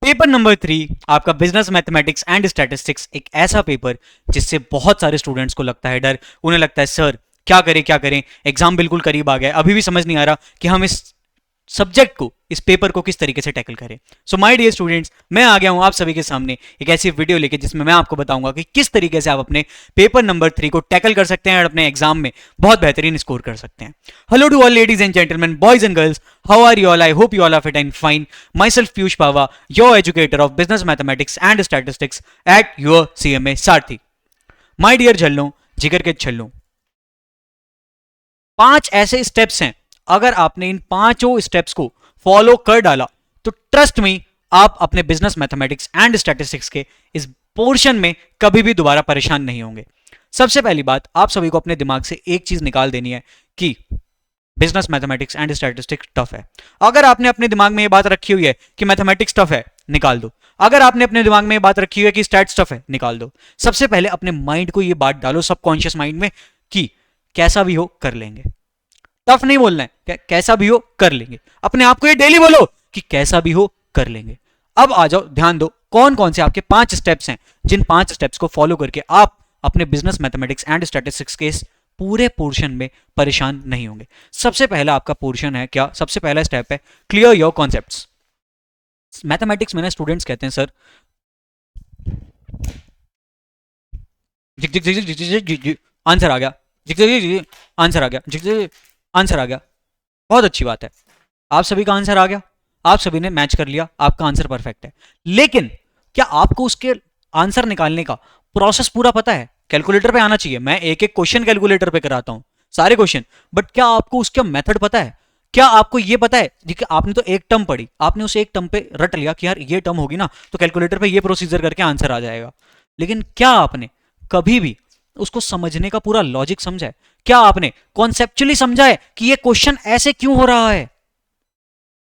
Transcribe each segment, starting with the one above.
Paper number 3 आपका business mathematics and statistics, एक ऐसा पेपर जिससे बहुत सारे स्टूडेंट्स को लगता है डर। उन्हें लगता है सर क्या करें, एग्जाम बिल्कुल करीब आ गया है, अभी भी समझ नहीं आ रहा कि हम इस सब्जेक्ट को, इस पेपर को किस तरीके से टैकल करें। सो माय डियर स्टूडेंट्स, मैं आ गया हूं आप सभी के सामने एक ऐसी वीडियो लेके जिसमें मैं आपको बताऊंगा कि किस तरीके से आप अपने पेपर नंबर 3 को टैकल कर सकते हैं और अपने एग्जाम में बहुत बेहतरीन स्कोर कर सकते हैं। Hello to all ladies and gentleman, boys and girls, how are you all? I hope you all are fit and fine. Myself Piyush Pawa, your educator of business mathematics and statistics at your CMA Sarathi. My dear झल्लों, जिगर के छल्लों, 5 ऐसे steps हैं, अगर आपने इन 5 steps को follow कर डाला तो ट्रस्ट मी, आप अपने बिजनेस मैथमेटिक्स एंड स्टैटिस्टिक्स के इस पोर्शन में कभी भी दोबारा परेशान नहीं होंगे। सबसे पहली बात, आप सभी को अपने दिमाग से एक चीज निकाल देनी है कि business mathematics and statistics tough है। अगर आपने अपने दिमाग में ये बात रखी हुई है कि मैथमेटिक्स टफ है, निकाल दो। अगर आपने अपने दिमाग में ये बात रखी हुई है कि स्टैट्स टफ है, निकाल दो। सबसे पहले अपने माइंड को ये बात डालो सबकॉन्शियस माइंड में कि कैसा भी हो कर लेंगे। टफ नहीं बोलना है, कैसा भी हो कर लेंगे। अपने आप को ये डेली बोलो कि कैसा भी हो कर लेंगे। अब आ जाओ, ध्यान दो, कौन कौन से आपके 5 स्टेप्स हैं जिन 5 स्टेप्स को फॉलो करके आप अपने बिजनेस मैथमेटिक्स एंड स्टैटिस्टिक्स के इस पूरे पोर्शन में परेशान नहीं होंगे। सबसे पहला आपका पोर्शन है क्या, सबसे पहला स्टेप है क्लियर योर कॉन्सेप्ट्स। मैथमेटिक्स में ना स्टूडेंट्स कहते हैं सर जिक जिक जिक जिक जिक जिक जिक आंसर आ गया, जिक जिक जिक आंसर आ गया, जिक जिक आंसर आ गया। बहुत अच्छी बात है, आप सभी का आंसर आ गया, आप सभी ने मैच कर लिया, आपका आंसर परफेक्ट है। लेकिन क्या आपको उसके आंसर निकालने का प्रोसेस पूरा पता है? कैलकुलेटर पे आना चाहिए, मैं एक एक क्वेश्चन कैलकुलेटर पे कराता हूं, सारे क्वेश्चन, बट क्या आपको उसका मेथड पता है? क्या आपको ये पता है कि आपने तो एक टर्म पढ़ी, आपने उस एक टर्म पे रट लिया कि यार ये टर्म होगी ना तो कैलकुलेटर पे ये प्रोसीजर करके आंसर आ जाएगा। लेकिन क्या आपने कभी भी उसको समझने का पूरा लॉजिक समझा है? क्या आपने कॉन्सेप्चुअली समझा है कि ये क्वेश्चन ऐसे क्यों हो रहा है?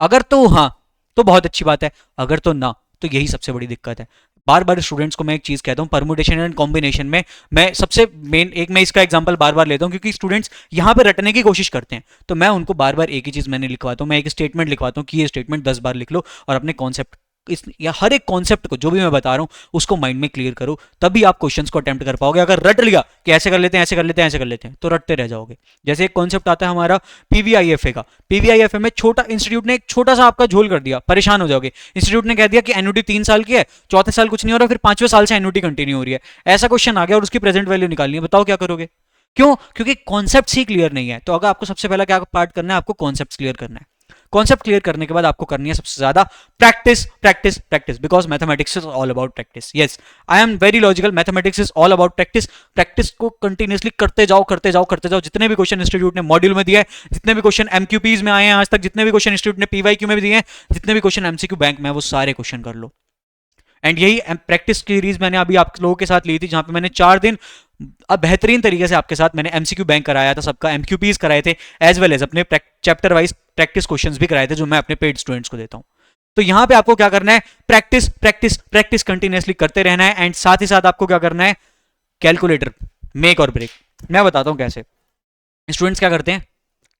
अगर तो हाँ तो बहुत अच्छी बात है, अगर तो ना तो यही सबसे बड़ी दिक्कत है। बार बार स्टूडेंट्स को मैं एक चीज कहता हूं, परमुटेशन एंड कॉम्बिनेशन में मैं सबसे मेन एक मैं इसका एग्जांपल बार बार लेता हूं क्योंकि स्टूडेंट्स यहां पे रटने की कोशिश करते हैं, तो मैं उनको बार बार एक ही चीज मैंने लिखवाता हूं, मैं एक स्टेटमेंट लिखवाता हूं कि ये स्टेटमेंट 10 बार लिख लो और अपने कॉन्सेप्ट इस या हर एक कॉन्सेप्ट को जो भी मैं बता रहा हूं उसको माइंड में क्लियर करो, तभी आप क्वेश्चंस को अटेम्प्ट कर पाओगे। अगर रट लिया कि ऐसे कर लेते हैं, ऐसे कर लेते हैं, ऐसे कर लेते हैं, तो रटते रह जाओगे। जैसे एक कॉन्सेप्ट आता है हमारा पीवीआईएफए का, पीवीआईएफए में छोटा इंस्टीट्यूट ने एक छोटा सा आपका झोल कर दिया, परेशान हो जाओगे। इंस्टीट्यूट ने कह दिया कि एनुटी 3 साल की है, चौथे साल कुछ नहीं हो रहा, फिर 5वें साल से एनुटी कंटिन्यू हो रही है। ऐसा क्वेश्चन आ गया और उसकी प्रेजेंट वैल्यू निकालनी है, बताओ क्या करोगे? क्यों? क्योंकि कॉन्सेप्ट ही क्लियर नहीं है। तो अगर आपको सबसे पहला क्या पार्ट करना है, आपको कॉन्सेप्ट क्लियर करना है। कॉन्सेप्ट क्लियर करने के बाद आपको करनी है सबसे ज्यादा practice, practice, practice, because mathematics is all about practice. Yes, I am very logical, mathematics is all about practice. Practice को कंटिन्यूसली करते जाओ, करते जाओ, करते जाओ। जितने भी क्वेश्चन इंस्टीट्यूट ने मॉड्यूल में दिया है, जितने भी क्वेश्चन एमक्यूपीज में आए हैं आज तक, जितने भी क्वेश्चन इंस्टीट्यूट ने पीवाईक्यू में भी दिए हैं, जितने भी क्वेश्चन एमसीक्यू बैंक में, वो सारे क्वेश्चन कर लो। एंड यही प्रैक्टिस की सीरीज मैंने अभी आप लोगों के साथ ली थी, जहां पे मैंने 4 दिन अब बेहतरीन तरीके से आपके साथ मैंने एमसीक्यू बैंक कराया था, सबका एमक्यूपीज कराए थे, एज वेल एज अपने चैप्टर वाइज प्रैक्टिस क्वेश्चंस भी कराए थे जो मैं अपने पेड स्टूडेंट्स को देता हूं। तो यहां पे आपको क्या करना है? प्रैक्टिस, प्रैक्टिस, प्रैक्टिस कंटिन्यूअसली करते रहना है। एंड साथ ही साथ आपको क्या करना है? कैलकुलेटर मेक और ब्रेक। मैं बताता हूं कैसे। स्टूडेंट्स क्या करते हैं,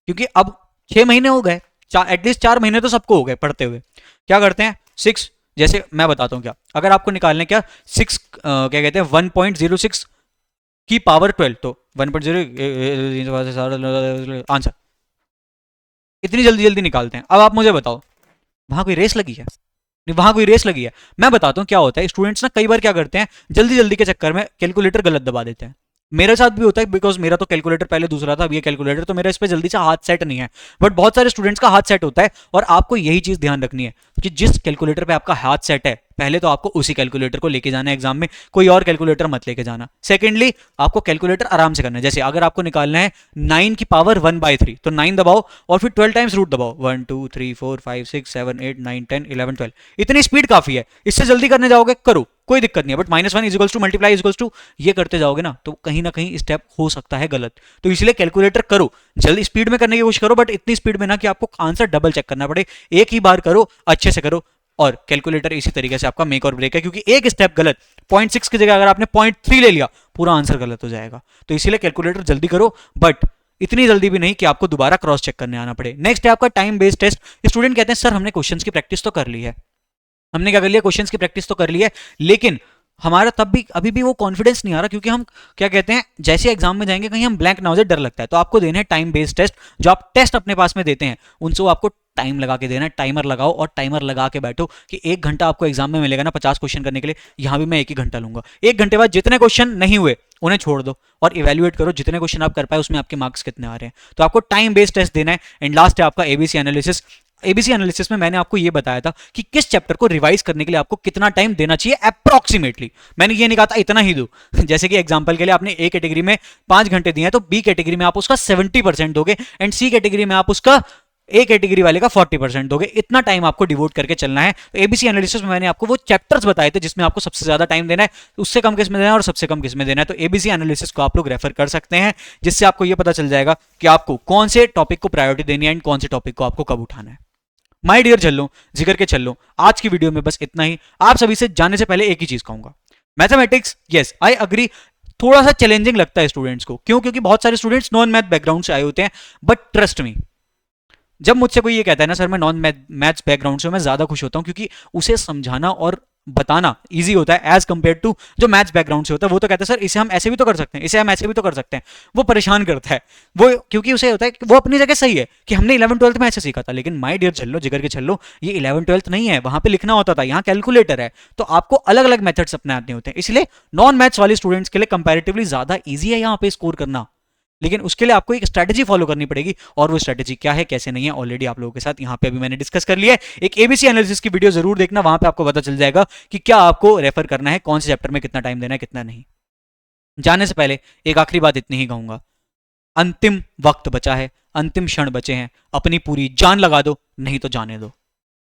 क्योंकि अब 6 महीने हो गए, एटलीस्ट 4 महीने तो सबको हो गए पढ़ते हुए, क्या करते हैं? 6, जैसे मैं बताता हूं क्या, अगर आपको निकालने क्या 6 क्या कहते हैं 1.06 की पावर 12, तो 1.0 आंसर इतनी जल्दी जल्दी निकालते हैं। अब आप मुझे बताओ, वहां कोई रेस लगी है? वहां कोई रेस लगी है? मैं बताता हूं क्या होता है। स्टूडेंट्स ना कई बार क्या करते हैं, जल्दी जल्दी के चक्कर में कैलकुलेटर गलत दबा देते हैं। मेरे साथ भी होता है, बिकॉज मेरा तो कैलकुलेटर पहले दूसरा था, अब ये कैलकुलेटर, तो मेरा इस पे जल्दी से हाथ सेट नहीं है। बट बहुत सारे स्टूडेंट्स का हाथ सेट होता है, और आपको यही चीज ध्यान रखनी है कि जिस कैलकुलेटर पे आपका हाथ सेट है, पहले तो आपको उसी कैलकुलेटर को लेके जाना है एग्जाम में, कोई और कैलकुलेटर मत लेके जाना। सेकेंडली, आपको कैलकुलेटर आराम से करना है। जैसे अगर आपको निकालना है 9 की पावर 1/3, तो 9 दबाओ और फिर 12 टाइम्स रूट दबाओ, 1 2 3 4 5 6 7 8 9 10 11 12। इतनी स्पीड काफी है। इससे जल्दी करने जाओगे करो, कोई दिक्कत नहीं है, but -1 equals to multiply equals to ये करते जाओगे ना, तो कहीं ना कहीं स्टेप हो सकता है गलत। तो इसलिए कैलकुलेटर करो, जल्दी स्पीड में करने की कोशिश करो, बट इतनी स्पीड में ना कि आपको आंसर डबल चेक करना पड़े। एक ही बार करो, अच्छे से करो, और कैलकुलेटर इसी तरीके से आपका मेक और ब्रेक है। क्योंकि एक स्टेप गलत, 0.6 की जगह अगर आपने 0.3 ले लिया, पूरा आंसर गलत हो जाएगा। तो इसीलिए कैलकुलेटर जल्दी करो, बट इतनी जल्दी भी नहीं कि आपको दोबारा क्रॉस चेक करने आना पड़े। नेक्स्ट है आपका टाइम बेस्ड टेस्ट। स्टूडेंट कहते हैं सर हमने क्वेश्चंस की प्रैक्टिस तो कर ली है, हमने क्या कर लिया, क्वेश्चंस की प्रैक्टिस तो कर ली है, लेकिन हमारा तब भी अभी भी वो कॉन्फिडेंस नहीं आ रहा, क्योंकि हम क्या कहते हैं, जैसे एग्जाम में जाएंगे कहीं हम ब्लैंक ना हो जाए, डर लगता है। तो आपको देने हैं टाइम बेस्ड टेस्ट। जो आप टेस्ट अपने पास में देते हैं उनसे वो आपको टाइम लगा के देना है। टाइमर लगाओ और टाइमर लगा के बैठो कि 1 घंटा आपको एग्जाम में मिलेगा ना 50 क्वेश्चन करने के लिए, यहां भी मैं 1 ही घंटा लूंगा। 1 घंटे बाद जितने क्वेश्चन नहीं हुए उन्हें छोड़ दो और इवेल्युएट करो जितने क्वेश्चन आप कर पाए उसमें आपके मार्क्स कितने आ रहे हैं। तो आपको टाइम बेस्ड टेस्ट देना है। एंड लास्ट है आपका एबीसी एनालिसिस। एबीसी एनालिसिस में मैंने आपको ये बताया था कि किस चैप्टर को रिवाइज करने के लिए आपको कितना टाइम देना चाहिए अप्रोक्सीमेटली। मैंने ये नहीं कहा था इतना ही दो। जैसे कि एग्जांपल के लिए आपने ए कैटेगरी में 5 घंटे दिए हैं तो बी कैटेगरी में आप उसका 70% दोगे एंड सी कैटेगरी में आप उसका ए कैटेगरी वाले का 40% दोगे। इतना टाइम आपको डिवोट करके चलना है। तो एबीसी एनालिसिस में मैंने आपको वो चैप्टर्स बताए थे जिसमें आपको सबसे ज्यादा टाइम देना है, उससे कम किस में देना है और सबसे कम किस में देना है। तो एबीसी एनालिसिस को आप लोग रेफर कर सकते हैं, जिससे आपको ये पता चल जाएगा कि आपको कौन से टॉपिक को प्रायोरिटी देनी है एंड कौन से टॉपिक को आपको कब उठाना है। माय डियर झल्लो, जिगर के चलो, आज की वीडियो में बस इतना ही। आप सभी से जाने से पहले एक ही चीज कहूंगा, मैथमेटिक्स यस आई अग्री थोड़ा सा चैलेंजिंग लगता है स्टूडेंट्स को। क्यों? क्योंकि बहुत सारे स्टूडेंट्स नॉन मैथ बैकग्राउंड से आए होते हैं। बट ट्रस्ट मी, जब मुझसे कोई ये कहता है ना सर मैं नॉन मैथ्स बैकग्राउंड से, मैं ज्यादा खुश होता हूं, क्योंकि उसे समझाना और बताना इजी होता है एज कंपेयर टू जो मैथ्स बैकग्राउंड से होता है। वो तो कहता है सर इसे हम ऐसे भी तो कर सकते हैं, इसे हम ऐसे भी तो कर सकते हैं। वो परेशान करता है वो, क्योंकि उसे होता है कि वो अपनी जगह सही है कि हमने 11th-12th में ऐसे सीखा था। लेकिन माय डियर छल्लो, जिगर के छल्लो, ये 11th-12th नहीं है, वहां पे लिखना होता था, यहाँ कैलकुलेटर है। तो आपको अलग अलग मेथड्स अपनाने होते हैं, इसलिए नॉन मैथ्स वाले स्टूडेंट्स के लिए कंपैरेटिवली ज्यादा ईजी है यहाँ पे स्कोर करना। लेकिन उसके लिए आपको एक स्ट्रैटेजी फॉलो करनी पड़ेगी, और वो स्ट्रैटेजी क्या है कैसे नहीं है ऑलरेडी आप लोगों के साथ यहाँ पे अभी मैंने डिस्कस कर लिया है। एक एबीसी एनालिसिस की वीडियो जरूर देखना, वहां पे आपको पता चल जाएगा कि क्या आपको रेफर करना है, कौन से चैप्टर में कितना टाइम देना है कितना नहीं। जाने से पहले एक आखिरी बात इतनी ही कहूंगा, अंतिम वक्त बचा है, अंतिम क्षण बचे हैं, अपनी पूरी जान लगा दो, नहीं तो जाने दो।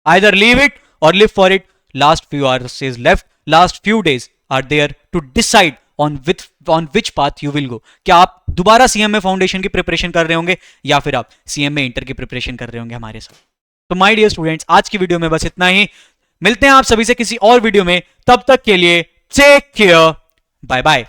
आइदर लीव इट और live for it. Last few hours is left, last few days are there to decide on which path you will go. क्या आप दोबारा सीएमए फाउंडेशन की प्रिपरेशन कर रहे होंगे या फिर आप सीएमए इंटर की प्रिपरेशन कर रहे होंगे हमारे साथ। तो माय डियर स्टूडेंट्स, आज की वीडियो में बस इतना ही। मिलते हैं आप सभी से किसी और वीडियो में, तब तक के लिए टेक केयर, बाय बाय।